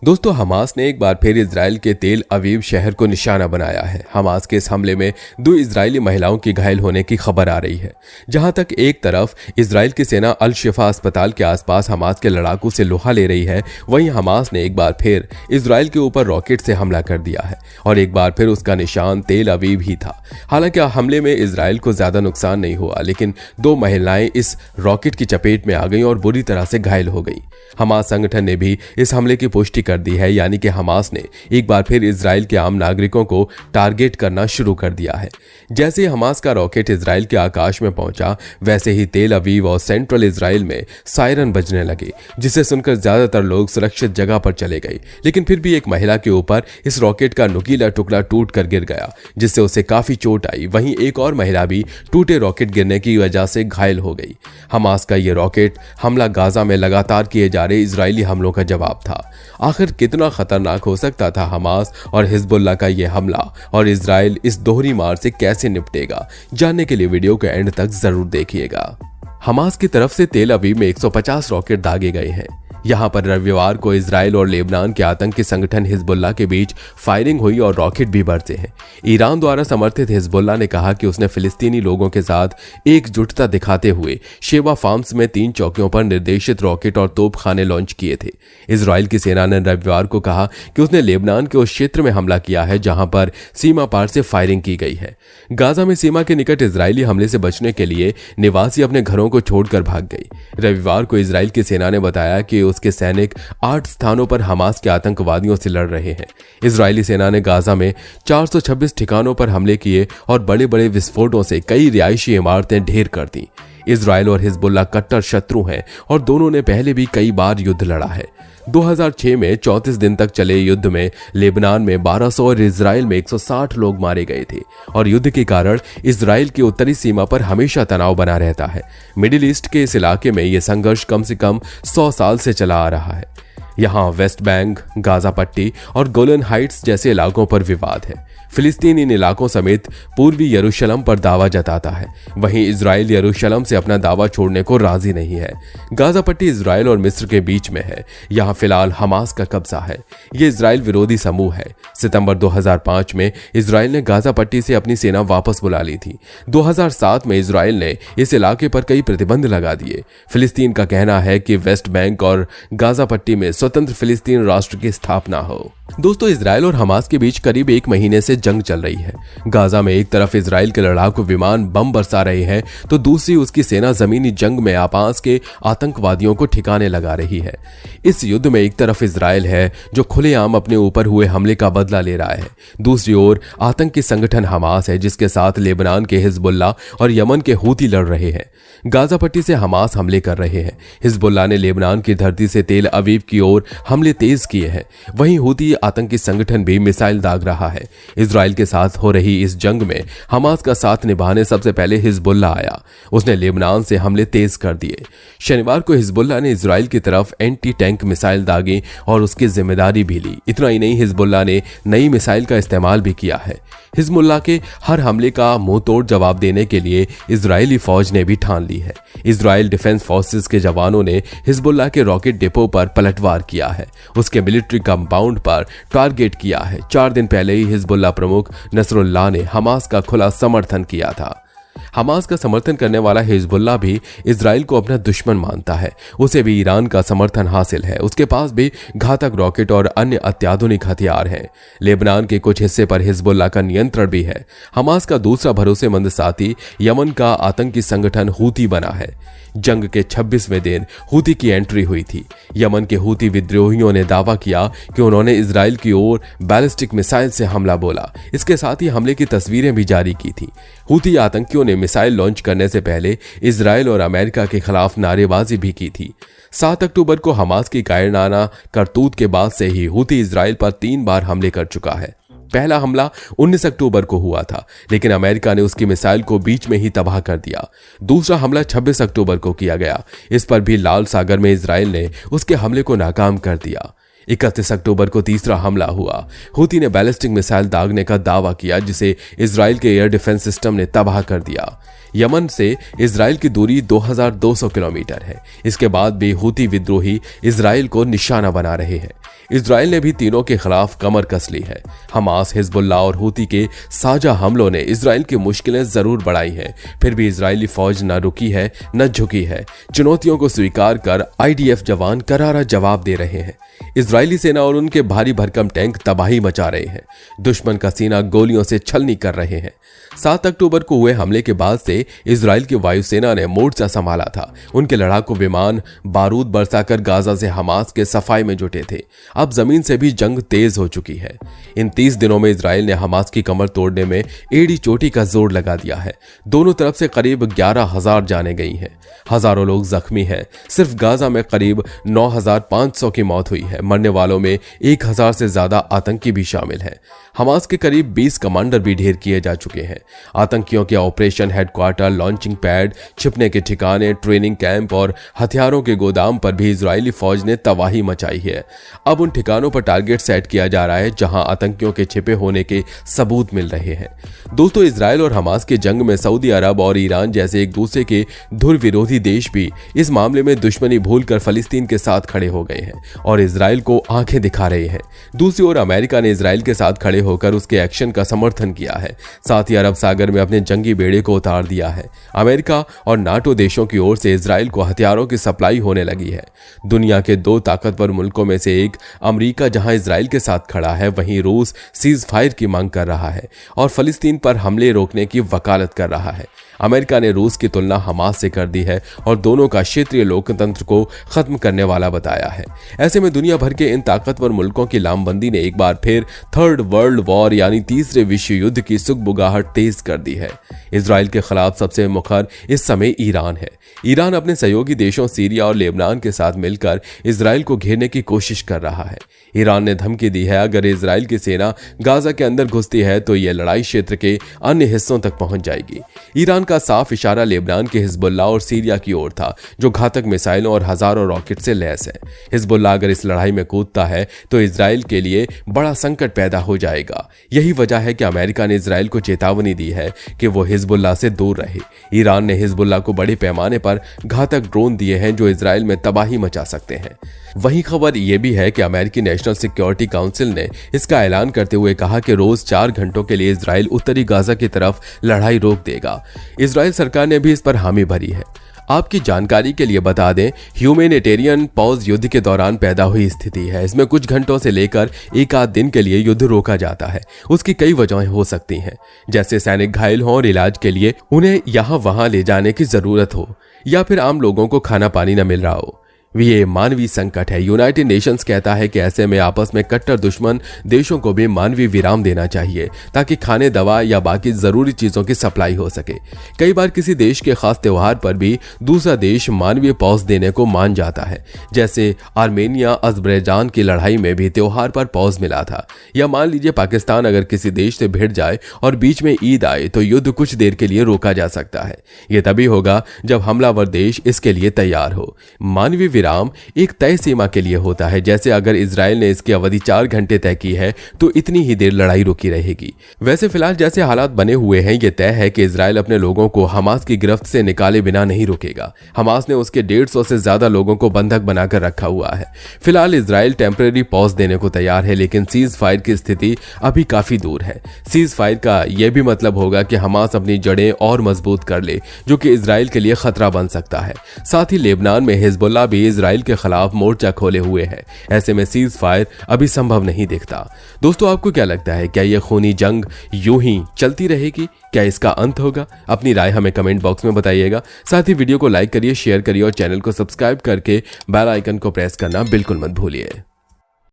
दोस्तों, हमास ने एक बार फिर इजराइल के तेल अवीव शहर को निशाना बनाया है। हमास के इस हमले में 2 इजरायली महिलाओं की घायल होने की खबर आ रही है। जहां तक एक तरफ इजराइल की सेना अल शिफा अस्पताल के आसपास हमास के लड़ाकू से लोहा ले रही है, वहीं हमास ने एक बार फिर इजराइल के ऊपर रॉकेट से हमला कर दिया है और एक बार फिर उसका निशान तेल अवीव ही था। हालांकि हमले में इजराइल को ज्यादा नुकसान नहीं हुआ, लेकिन 2 महिलाएं इस रॉकेट की चपेट में आ गई और बुरी तरह से घायल हो गई। हमास संगठन ने भी इस हमले की पुष्टि कर दी है, यानी कि हमास ने एक बार फिर इजराइल के आम नागरिकों को टारगेट करना शुरू कर दिया है। जैसे ही हमास का रॉकेट इजराइल के आकाश में पहुंचा, वैसे ही तेल अवीव और सेंट्रल इजराइल में सायरन बजने लगे, जिसे सुनकर ज्यादातर लोग सुरक्षित जगह पर चले गए। लेकिन फिर भी एक महिला के ऊपर इस रॉकेट का नुकीला टुकड़ा टूट कर गिर गया, जिससे उसे काफी चोट आई। वहीं एक और महिला भी टूटे रॉकेट गिरने की वजह से घायल हो गई। हमास का यह रॉकेट हमला गाजा में लगातार किए जा रहे इजरायली हमलों का जवाब था। आखिर कितना खतरनाक हो सकता था हमास और हिजबुल्लाह का यह हमला, और इजराइल इस दोहरी मार से कैसे निपटेगा, जानने के लिए वीडियो के एंड तक जरूर देखिएगा। हमास की तरफ से तेल अवीव में 150 रॉकेट दागे गए हैं। यहां पर रविवार को इजराइल और लेबनान के आतंकी संगठन हिजबुल्लाह के बीच फायरिंग हुई और रॉकेट भी बरसे हैं। ईरान द्वारा समर्थित हिजबुल्लाह ने कहा कि उसने फिलिस्तीनी लोगों के साथ एकजुटता दिखाते हुए शेवा फार्म्स में 3 चौकियों पर निर्देशित रॉकेट और तोपखाने लॉन्च किए थे। इजराइल की सेना ने रविवार को कहा कि उसने लेबनान के उस क्षेत्र में हमला किया है जहां पर सीमा पार से फायरिंग की गई है। गाजा में सीमा के निकट इजरायली हमले से बचने के लिए निवासी अपने घरों को छोड़कर भाग गई। रविवार को इजराइल की सेना ने बताया कि उसके सैनिक 8 स्थानों पर हमास के आतंकवादियों से लड़ रहे हैं। इजरायली सेना ने गाजा में 426 ठिकानों पर हमले किए और बड़े बड़े विस्फोटों से कई रिहायशी इमारतें ढेर कर दी। इजराइल और हिजबुल्लाह कट्टर शत्रु हैं और दोनों ने पहले भी कई बार युद्ध लड़ा है। 2006 में 34 दिन तक चले युद्ध में लेबनान में 1200 और इजराइल में 160 लोग मारे गए थे, और युद्ध के कारण इजराइल की उत्तरी सीमा पर हमेशा तनाव बना रहता है। मिडिल ईस्ट के इस इलाके में यह संघर्ष कम से कम 100 साल से चला आ रहा है। यहाँ वेस्ट बैंक, गाजा पट्टी और गोलन हाइट्स जैसे इलाकों पर विवाद है। फिलिस्तीन इन इलाकों समेत पूर्वी यरूशलेम पर दावा जताता है, वहीं इजराइल यरूशलेम से अपना दावा छोड़ने को राजी नहीं है। गाजा पट्टी इजराइल और मिस्र के बीच में है। यहाँ फिलहाल हमास का कब्जा है। ये इजराइल विरोधी समूह है। सितंबर 2005 में इजराइल ने गाजा पट्टी से अपनी सेना वापस बुला ली थी। 2007 में इजराइल ने इस इलाके पर कई प्रतिबंध लगा दिए। फिलिस्तीन का कहना है कि वेस्ट बैंक और गाजा पट्टी में स्वतंत्र फिलिस्तीन राष्ट्र की स्थापना हो। दोस्तों, इजराइल और हमास के बीच करीब 1 महीने से जंग चल रही है। गाजा में एक तरफ इजराइल के लड़ाकू विमान बम बरसा रहे हैं, तो दूसरी उसकी सेना जमीनी जंग में हमास के आतंकवादियों को ठिकाने लगा रही है। इस युद्ध में एक तरफ इजराइल है जो खुलेआम अपने ऊपर हुए हमले का बदला ले रहा है, दूसरी ओर आतंकी संगठन हमास है जिसके साथ लेबनान के हिजबुल्लाह और यमन के हूती लड़ रहे हैं। गाजा पट्टी से हमास हमले कर रहे हैं। हिजबुल्लाह ने लेबनान की धरती से तेल अवीव की ओर हमले तेज किए हैं। वहीं हूती आतंकी संगठन भी मिसाइल दाग रहा है। इजराइल के साथ हो रही इस जंग में हमास का साथ निभाने सबसे पहले हिजबुल्लाह आया। उसने लेबनान से हमले तेज कर दिए। शनिवार को हिजबुल्लाह ने इजराइल की तरफ एंटी टैंक मिसाइल दागी और उसकी जिम्मेदारी भी ली। इतना ही नहीं, हिजबुल्लाह ने नई मिसाइल का इस्तेमाल भी किया है। हिजबुल्लाह के हर हमले का मुंहतोड़ जवाब देने के लिए इजरायली फौज ने भी ठान ली है। इजराइल डिफेंस फोर्सेस के जवानों ने हिजबुल्लाह के रॉकेट डिपो पर पलटवार किया है, उसके मिलिट्री कंपाउंड पर टारगेट किया है। 4 दिन पहले ही हिजबुल्लाह प्रमुख नसरुल्लाह ने हमास का खुला समर्थन किया था। हमास का समर्थन करने वाला हिजबुल्लाह भी इजराइल को अपना दुश्मन मानता है। उसे भी ईरान का समर्थन हासिल है। उसके पास भी घातक रॉकेट और अन्य अत्याधुनिक हथियार हैं। लेबनान के कुछ हिस्से पर हिजबुल्लाह का नियंत्रण भी है। हमास का दूसरा भरोसेमंद साथी यमन का आतंकी संगठन हूती बना है। जंग के 26वें दिन हूती की एंट्री हुई थी। यमन के हूती विद्रोहियों ने दावा किया कि उन्होंने इजराइल की ओर बैलिस्टिक मिसाइल से हमला बोला। इसके साथ ही हमले की तस्वीरें भी जारी की थी। हूती आतंकियों ने मिसाइल लॉन्च करने से पहले इजराइल और अमेरिका के खिलाफ नारेबाजी भी की थी। 7 अक्टूबर को हमास की कायरनाना करतूत के बाद से ही हूती इजराइल पर 3 बार हमले कर चुका है। पहला हमला 19 अक्टूबर को हुआ था, लेकिन अमेरिका ने उसकी मिसाइल को बीच में ही तबाह कर दिया। दूसरा हमला 26 अक्टूबर को किया गया। इस पर भी लाल सागर में इजराइल ने उसके हमले को नाकाम कर दिया। 31 अक्टूबर को तीसरा हमला हुआ। हूती ने बैलिस्टिक मिसाइल दागने का दावा किया, जिसे इजराइल के एयर डिफेंस सिस्टम ने तबाह कर दिया। यमन से इजराइल की दूरी 2200 किलोमीटर है। इसके बाद भी हूती विद्रोही इजराइल को निशाना बना रहे हैं। इजराइल ने भी तीनों के खिलाफ कमर कस ली है। हमास, हिजबुल्लाह और हूती के साझा हमलों ने इजराइल की मुश्किलें जरूर बढ़ाई हैं, फिर भी इजरायली फौज न रुकी है न झुकी है। चुनौतियों को स्वीकार कर IDF जवान करारा जवाब दे रहे हैं। इजरायली सेना और उनके भारी भरकम टैंक तबाही मचा रहे हैं। दुश्मन का सीना गोलियों से छलनी कर रहे हैं। 7 अक्टूबर को हुए हमले के बाद से इजराइल की वायुसेना ने मोर्चा संभाला था। उनके लड़ाकू विमान बारूद बरसाकर गाजा से हमास के सफाई में जुटे थे। अब जमीन से भी जंग तेज हो चुकी है। इन 30 दिनों में इजराइल ने हमास की कमर तोड़ने में एड़ी चोटी का जोर लगा दिया है। दोनों तरफ से करीब 11,000 जाने गई हैं। हजारों लोग जख्मी हैं। सिर्फ गाजा में करीब 9,500 की मौत हुई है। मरने वालों में 1,000 से ज्यादा आतंकी भी शामिल हैं। हमास के करीब 20 कमांडर भी ढेर किए जा चुके हैं। आतंकियों के ऑपरेशन हेडक्वार्टर, लॉन्चिंग पैड, छिपने के ठिकाने, ट्रेनिंग कैंप और हथियारों के गोदाम पर भी इजरायली फौज ने तबाही मचाई है। अब उन ठिकानों पर टारगेट सेट किया जा रहा है जहां आतंकियों के छिपे होने के सबूत मिल रहे हैं। दोस्तों, इजराइल और हमास के जंग में सऊदी अरब और ईरान जैसे एक दूसरे के धुर विरोधी देश भी इस मामले में दुश्मनी भूलकर फलस्तीन के साथ खड़े हो गए हैं और इजराइल को आंखें दिखा रहे हैं। दूसरी ओर अमेरिका ने इजराइल के साथ खड़े होकर उसके एक्शन का समर्थन किया है। साथ ही अरब सागर में अपने जंगी बेड़े को उतार दिया है। अमेरिका और नाटो देशों की ओर से इजराइल को हथियारों की सप्लाई होने लगी है। दुनिया के 2 ताकतवर मुल्कों में से एक अमेरिका जहां इजराइल के साथ खड़ा है, वहीं रूस सीज फायर की मांग कर रहा है और फलस्तीन पर हमले रोकने की वकालत कर रहा है। अमेरिका ने रूस की तुलना हमास से कर दी है और दोनों का क्षेत्रीय लोकतंत्र को खत्म करने वाला बताया है। ऐसे में दुनिया भर के इन ताकतवर मुल्कों की लामबंदी ने एक बार फिर थर्ड वर्ल्ड वॉर यानी तीसरे विश्व युद्ध की सुगबुगाहट तेज कर दी है। इजराइल के खिलाफ सबसे मुखर इस समय ईरान है। ईरान अपने सहयोगी देशों सीरिया और लेबनान के साथ मिलकर इजराइल को घेरने की कोशिश कर रहा है। ईरान ने धमकी दी है अगर इजराइल की सेना गाजा के अंदर घुसती है तो यह लड़ाई क्षेत्र के अन्य हिस्सों तक पहुंच जाएगी। ईरान का साफ इशारा लेबनान के हिजबुल्लाह और सीरिया की ओर था, जो घातक मिसाइलों और हजारों रॉकेट से लैस है। हिजबुल्लाह अगर इस लड़ाई में कूदता है तो इजराइल के लिए बड़ा संकट पैदा हो जाएगा। यही वजह है कि अमेरिका ने इजराइल को चेतावनी दी है कि वो हिजबुल्लाह से दूर रहे। ईरान ने हिजबुल्लाह को बड़े पैमाने पर घातक ड्रोन दिए हैं जो इजराइल में तबाही मचा सकते हैं। वहीं खबर यह भी है कि अमेरिकी नेशनल सिक्योरिटी काउंसिल ने इसका ऐलान करते हुए कहा कि रोज 4 घंटों के लिए इजराइल उत्तरी गाजा की तरफ लड़ाई रोक देगा। इजराइल सरकार ने भी इस पर हामी भरी है। आपकी जानकारी के लिए बता दें, ह्यूमैनिटेरियन पॉज युद्ध के दौरान पैदा हुई स्थिति है। इसमें कुछ घंटों से लेकर 1 आध दिन के लिए युद्ध रोका जाता है। उसकी कई वजहें हो सकती हैं, जैसे सैनिक घायल हों और इलाज के लिए उन्हें यहाँ वहां ले जाने की जरूरत हो, या फिर आम लोगों को खाना पानी न मिल रहा हो। ये मानवीय संकट है। यूनाइटेड नेशंस कहता है कि ऐसे में आपस में कट्टर दुश्मन देशों को भी मानवीय विराम देना चाहिए ताकि खाने, दवा या बाकी जरूरी चीजों की सप्लाई हो सके। कई बार किसी देश के खास त्योहार पर भी दूसरा देश मानवीय पॉज देने को मान जाता है, जैसे आर्मेनिया अजरबैजान की लड़ाई में भी त्योहार पर पॉज मिला था। या मान लीजिए पाकिस्तान अगर किसी देश से भिड़ जाए और बीच में ईद आए तो युद्ध कुछ देर के लिए रोका जा सकता है। यह तभी होगा जब हमलावर देश इसके लिए तैयार हो। मानवीय विराम एक तय सीमा के लिए होता है, जैसे अगर इजराइल ने इसकी अवधि 4 घंटे तय की है तो इतनी ही देर लड़ाई रुकी रहेगी। वैसे फिलहाल जैसे हालात बने हुए हैं, यह तय है कि इजराइल अपने लोगों को हमास की गिरफ्त से निकाले बिना नहीं रुकेगा। हमास ने उसके 150 से ज्यादा लोगों को बंधक बनाकर रखा हुआ है। फिलहाल इजराइल टेम्परेरी पॉज देने को तैयार है, लेकिन सीज फायर की स्थिति अभी काफी दूर है। सीज फायर का यह भी मतलब होगा कि हमास अपनी जड़ें और मजबूत कर ले, जो कि इजराइल के लिए खतरा बन सकता है। साथ ही लेबनान में हिजबुल्लाह भी इजराइल के खिलाफ मोर्चा खोले हुए है। ऐसे में सीज फायर अभी संभव नहीं दिखता। दोस्तों, आपको क्या लगता है, क्या यह खूनी जंग यूं ही चलती रहेगी? क्या इसका अंत होगा? अपनी राय हमें कमेंट बॉक्स में बताइएगा। साथ ही वीडियो को लाइक करिए, शेयर करिए और चैनल को सब्सक्राइब करके बेल आइकन को प्रेस करना बिल्कुल मत भूलिए।